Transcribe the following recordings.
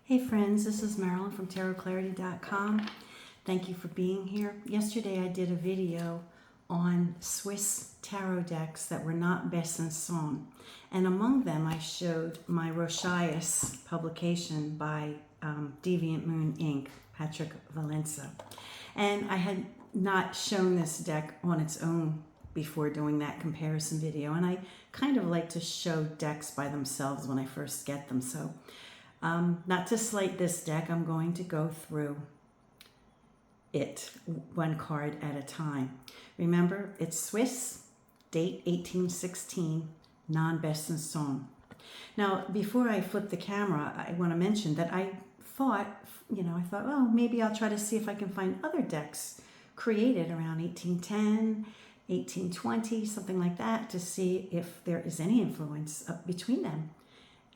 Hey friends, this is Marilyn from tarotclarity.com. Thank you for being here. Yesterday I did a video on Swiss tarot decks that were not Besançon, and among them I showed my Rochias publication by Deviant Moon Inc, Patrick Valenza. And I had not shown this deck on its own before doing that comparison video, and I kind of like to show decks by themselves when I first get them. So not to slight this deck, I'm going to go through it one card at a time. Remember, it's Swiss, date 1816, non-Besançon. Now, before I flip the camera, I want to mention that I thought, oh, maybe I'll try to see if I can find other decks created around 1810, 1820, something like that, to see if there is any influence between them.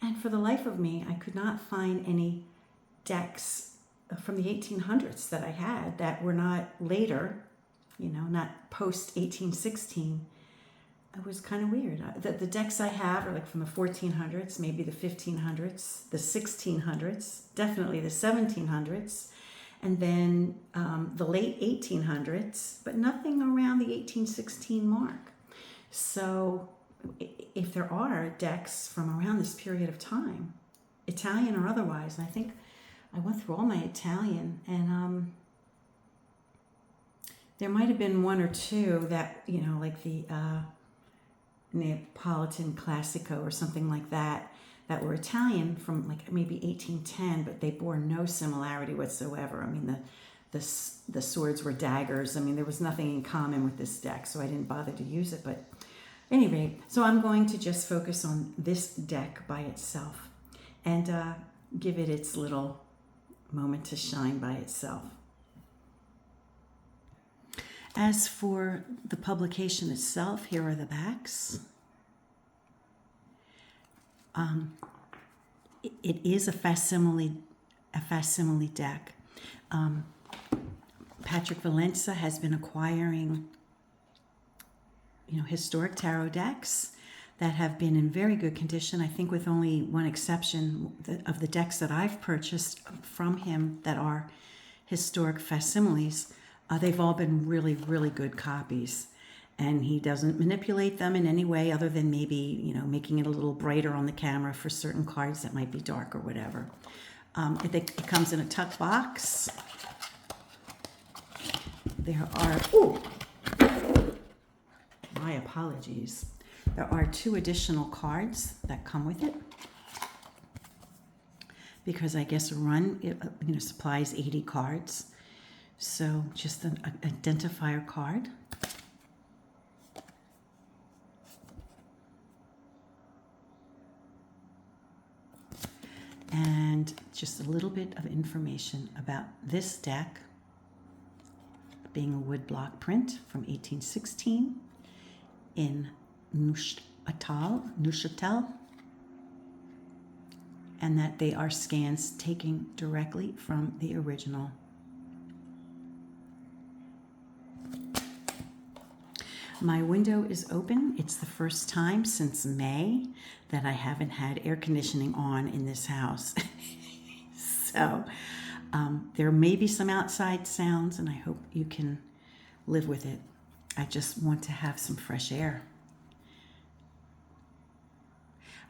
And for the life of me, I could not find any decks from the 1800s that I had that were not later, not post 1816. It was kind of weird. The decks I have are like from the 1400s, maybe the 1500s, the 1600s, definitely the 1700s, and then the late 1800s, but nothing around the 1816 mark. So if there are decks from around this period of time, Italian or otherwise, and I think I went through all my Italian, and there might have been one or two that, like the Neapolitan Classico or something like that, that were Italian from like maybe 1810, but they bore no similarity whatsoever. I mean, the swords were daggers. I mean, there was nothing in common with this deck, so I didn't bother to use it. But anyway, so I'm going to just focus on this deck by itself and give it its little moment to shine by itself. As for the publication itself, here are the backs. It is a facsimile deck. Patrick Valenza has been acquiring historic tarot decks that have been in very good condition. I think with only one exception of the decks that I've purchased from him that are historic facsimiles, they've all been really, really good copies. And he doesn't manipulate them in any way other than maybe, making it a little brighter on the camera for certain cards that might be dark or whatever. It comes in a tuck box. There are, my apologies. There are 2 additional cards that come with it, because I guess a run supplies 80 cards. So just an identifier card. And just a little bit of information about this deck, being a woodblock print from 1816 in Neuchâtel, and that they are scans taken directly from the original. My window is open. It's the first time since May that I haven't had air conditioning on in this house. So there may be some outside sounds, and I hope you can live with it. I just want to have some fresh air.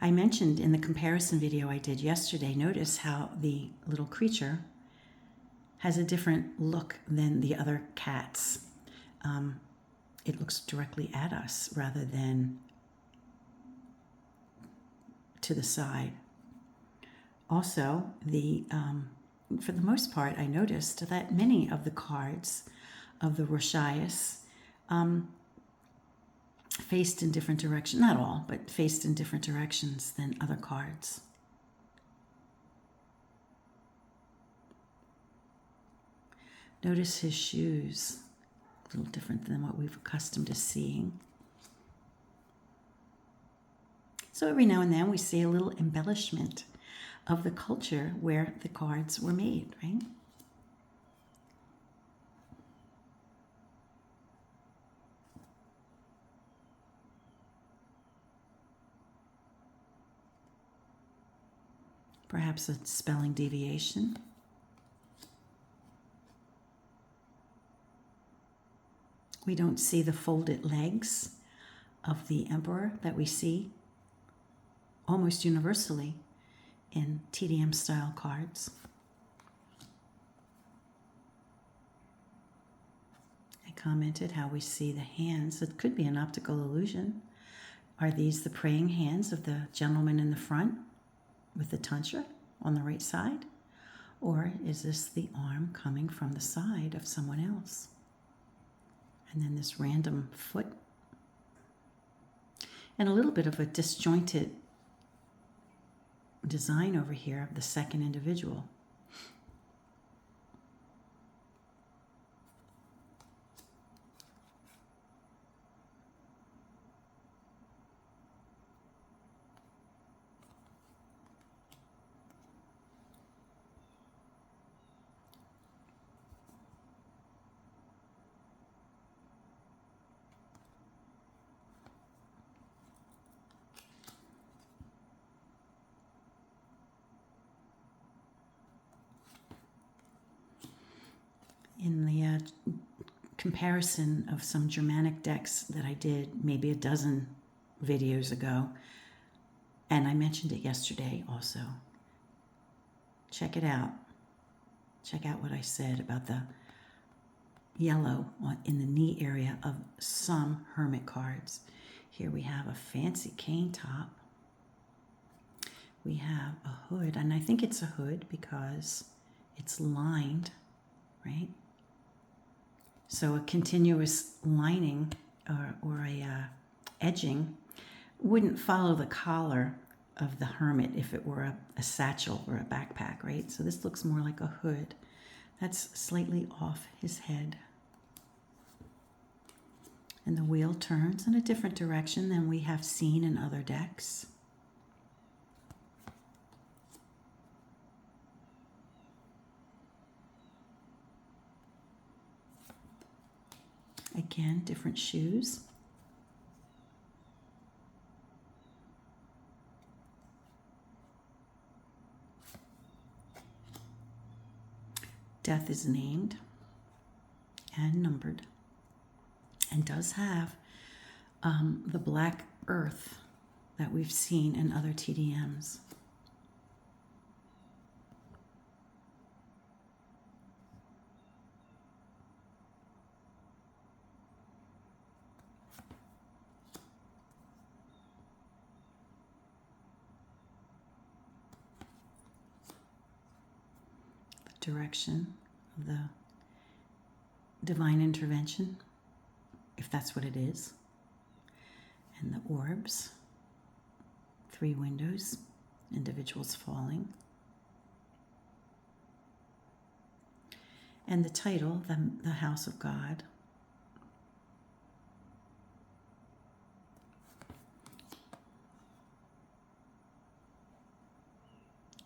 I mentioned in the comparison video I did yesterday, notice how the little creature has a different look than the other cats. It looks directly at us rather than to the side. Also, for the most part, I noticed that many of the cards of the Rochias faced in different directions. Not all, but faced in different directions than other cards. Notice his shoes. A little different than what we've accustomed to seeing. So every now and then we see a little embellishment of the culture where the cards were made, right? Perhaps a spelling deviation. We don't see the folded legs of the emperor that we see almost universally in TDM style cards. I commented how we see the hands. It could be an optical illusion. Are these the praying hands of the gentleman in the front with the tantra on the right side? Or is this the arm coming from the side of someone else? And then this random foot. And a little bit of a disjointed design over here of the second individual. In the comparison of some Germanic decks that I did maybe a dozen videos ago, and I mentioned it yesterday also. Check it out. Check out what I said about the yellow in the knee area of some hermit cards. Here we have a fancy cane top. We have a hood, and I think it's a hood because it's lined, right? So a continuous lining or a edging wouldn't follow the collar of the hermit if it were a satchel or a backpack, right? So this looks more like a hood. That's slightly off his head. And the wheel turns in a different direction than we have seen in other decks. Again, different shoes. Death is named and numbered and does have the black earth that we've seen in other TDMs. Direction of the divine intervention, if that's what it is, and the orbs, 3 windows, individuals falling, and the title, the House of God.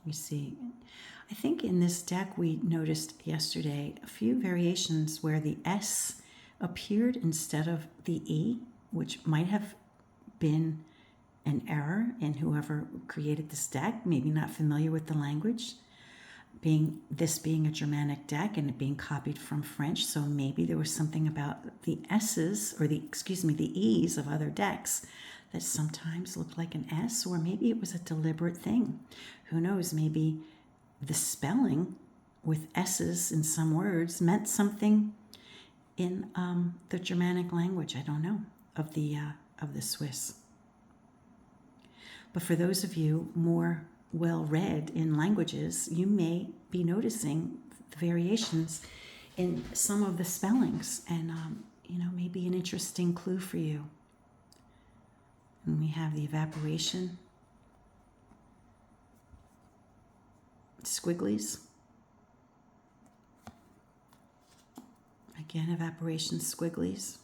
We see, I think in this deck we noticed yesterday a few variations where the S appeared instead of the E, which might have been an error in whoever created this deck, maybe not familiar with the language, this being a Germanic deck and it being copied from French, so maybe there was something about the S's, or the E's of other decks that sometimes looked like an S, or maybe it was a deliberate thing. Who knows, maybe the spelling with S's in some words meant something in the Germanic language, I don't know, of the Swiss. But for those of you more well-read in languages, you may be noticing the variations in some of the spellings, and maybe an interesting clue for you. And we have the evaporation, squigglies. Again, evaporation squigglies,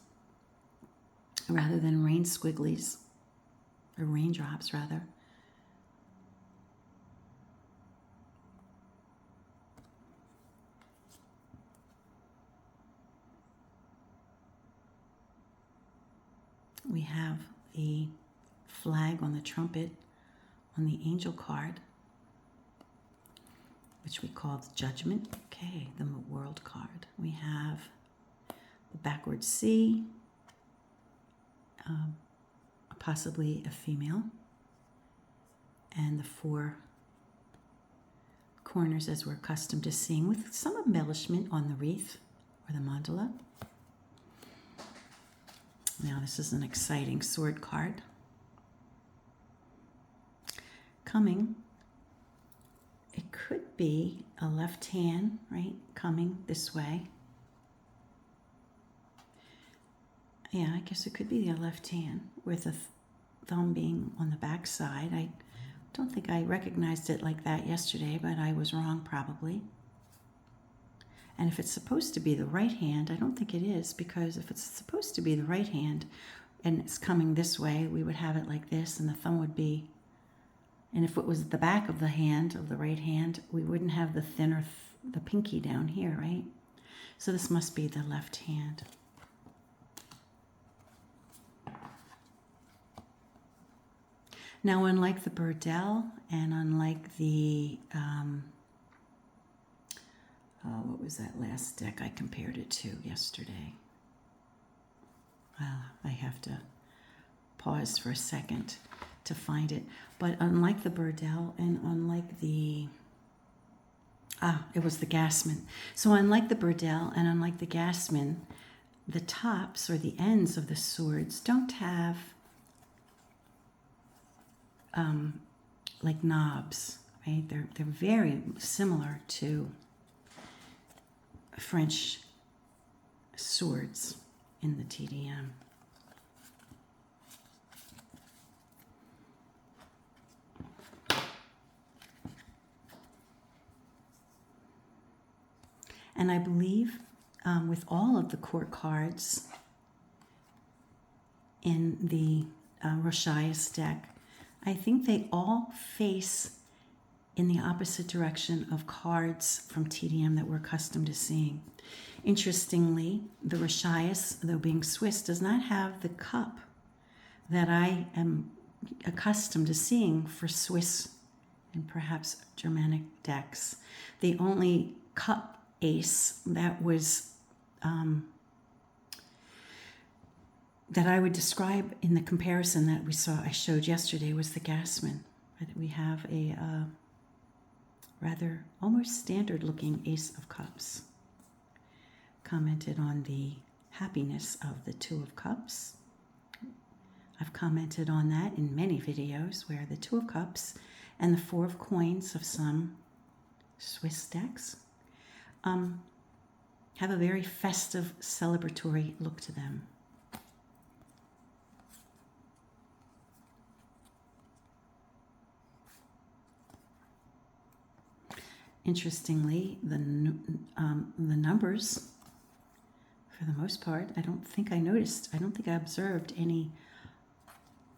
rather than rain squigglies, or raindrops rather. We have the flag on the trumpet on the angel card. which we call the Judgment. Okay, the World card. We have the backward C, possibly a female, and the four corners as we're accustomed to seeing, with some embellishment on the wreath or the mandala. Now this is an exciting sword card. Coming, it could be a left hand, right, coming this way. Yeah, I guess it could be the left hand with the thumb being on the back side. I don't think I recognized it like that yesterday, but I was wrong probably. And if it's supposed to be the right hand, I don't think it is, because if it's supposed to be the right hand and it's coming this way, we would have it like this and the thumb would be, and if it was the back of the hand, of the right hand, we wouldn't have the thinner, the pinky down here, right? So this must be the left hand. Now, unlike the Burdell and unlike the, what was that last deck I compared it to yesterday? Well, I have to pause for a second to find it. But unlike the Burdell and unlike the, it was the Gassman. So unlike the Burdell and unlike the Gassman, the tops or the ends of the swords don't have like knobs, right? They're very similar to French swords in the TDM. And I believe with all of the court cards in the Rochias deck, I think they all face in the opposite direction of cards from TDM that we're accustomed to seeing. Interestingly, the Rochias, though being Swiss, does not have the cup that I am accustomed to seeing for Swiss and perhaps Germanic decks. The only cup ace that was that I would describe in the comparison that I showed yesterday was the Gassman. We have a rather almost standard looking Ace of Cups. Commented on the happiness of the Two of Cups. I've commented on that in many videos, where the Two of Cups and the Four of Coins of some Swiss decks have a very festive, celebratory look to them. Interestingly, the numbers, for the most part, I don't think I observed any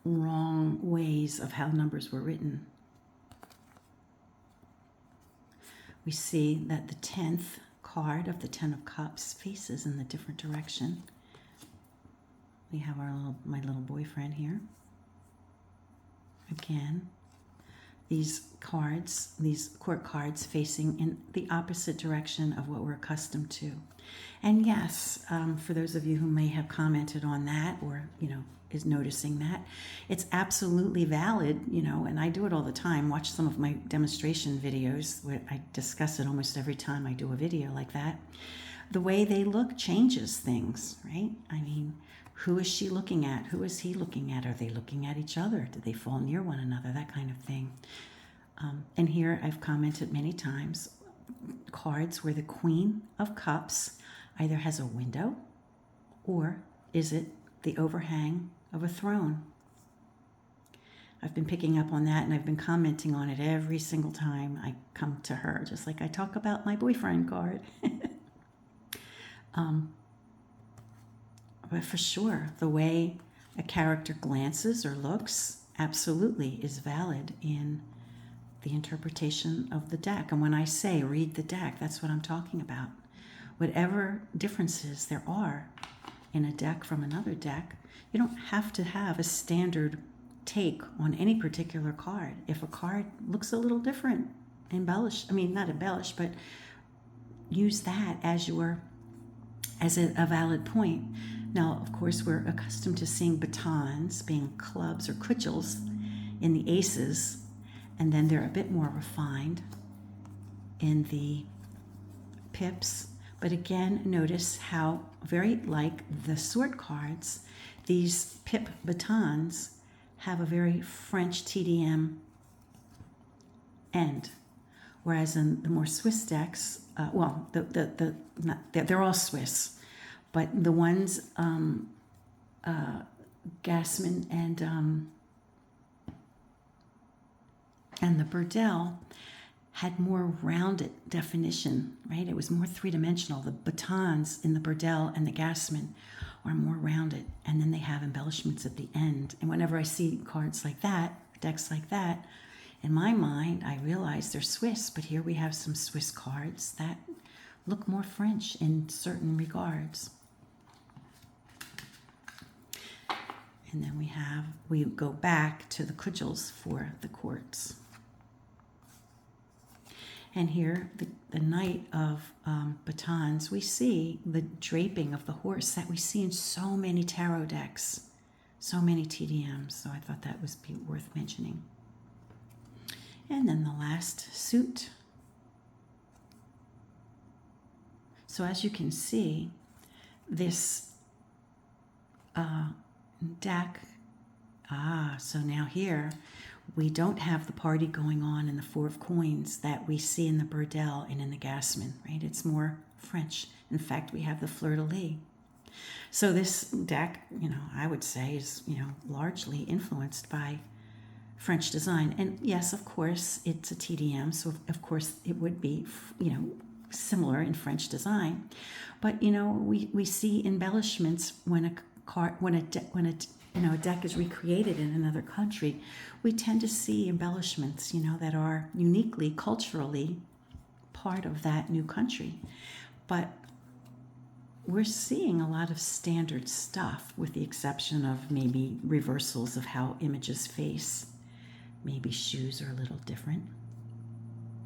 wrong ways of how numbers were written. We see that the 10th card of the 10 of Cups faces in the different direction. We have my little boyfriend here. Again, these cards, these court cards facing in the opposite direction of what we're accustomed to. And yes, for those of you who may have commented on that or, is noticing that, it's absolutely valid, and I do it all the time. Watch some of my demonstration videos where I discuss it almost every time I do a video like that. The way they look changes things, right? I mean, who is she looking at? Who is he looking at? Are they looking at each other? Do they fall near one another? That kind of thing. And here I've commented many times, cards where the Queen of Cups either has a window or is it the overhang of a throne. I've been picking up on that and I've been commenting on it every single time I come to her, just like I talk about my boyfriend card. But for sure, the way a character glances or looks absolutely is valid in the interpretation of the deck. And when I say read the deck, that's what I'm talking about. Whatever differences there are in a deck from another deck, you don't have to have a standard take on any particular card. If a card looks a little different embellish, I mean, not embellish, but use that as a valid point. Now, of course, we're accustomed to seeing batons being clubs or cudgels in the aces, and then they're a bit more refined in the pips. But again, notice how, very like the sword cards, these pip batons have a very French TDM end, whereas in the more Swiss decks, they're all Swiss, but the ones Gassman and the Burdell had more rounded definition, right? It was more three-dimensional. The batons in the Burdell and the Gassman are more rounded, and then they have embellishments at the end. And whenever I see cards like that, decks like that, in my mind, I realize they're Swiss, but here we have some Swiss cards that look more French in certain regards. And then we go back to the cudgels for the courts. And here, the Knight of Batons, we see the draping of the horse that we see in so many tarot decks, so many TDMs. So I thought that was worth mentioning. And then the last suit. So as you can see, this deck, so now here, we don't have the party going on in the Four of Coins that we see in the Burdell and in the Gassman, right? It's more French. In fact, we have the fleur-de-lis. So this deck, I would say is, largely influenced by French design. And yes, of course, it's a TDM, so of course it would be, similar in French design. But, we see embellishments when a deck is recreated in another country. We tend to see embellishments, that are uniquely, culturally part of that new country. But we're seeing a lot of standard stuff, with the exception of maybe reversals of how images face. Maybe shoes are a little different.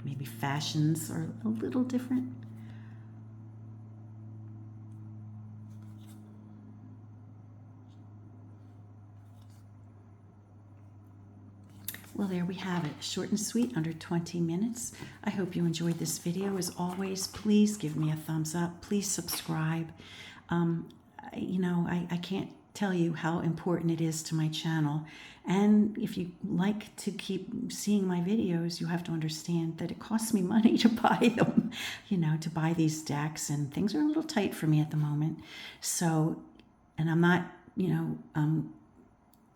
Maybe fashions are a little different. Well, there we have it. Short and sweet, under 20 minutes. I hope you enjoyed this video. As always, please give me a thumbs up. Please subscribe. I can't tell you how important it is to my channel. And if you like to keep seeing my videos, you have to understand that it costs me money to buy them, to buy these decks, and things are a little tight for me at the moment. So, and I'm not,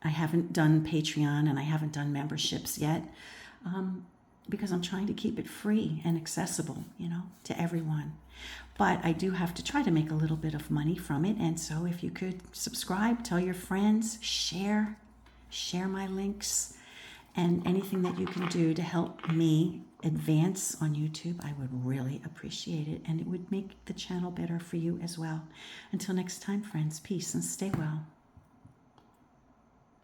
I haven't done Patreon and I haven't done memberships yet, because I'm trying to keep it free and accessible, to everyone. But I do have to try to make a little bit of money from it. And so if you could subscribe, tell your friends, share my links, and anything that you can do to help me advance on YouTube, I would really appreciate it. And it would make the channel better for you as well. Until next time, friends, peace and stay well.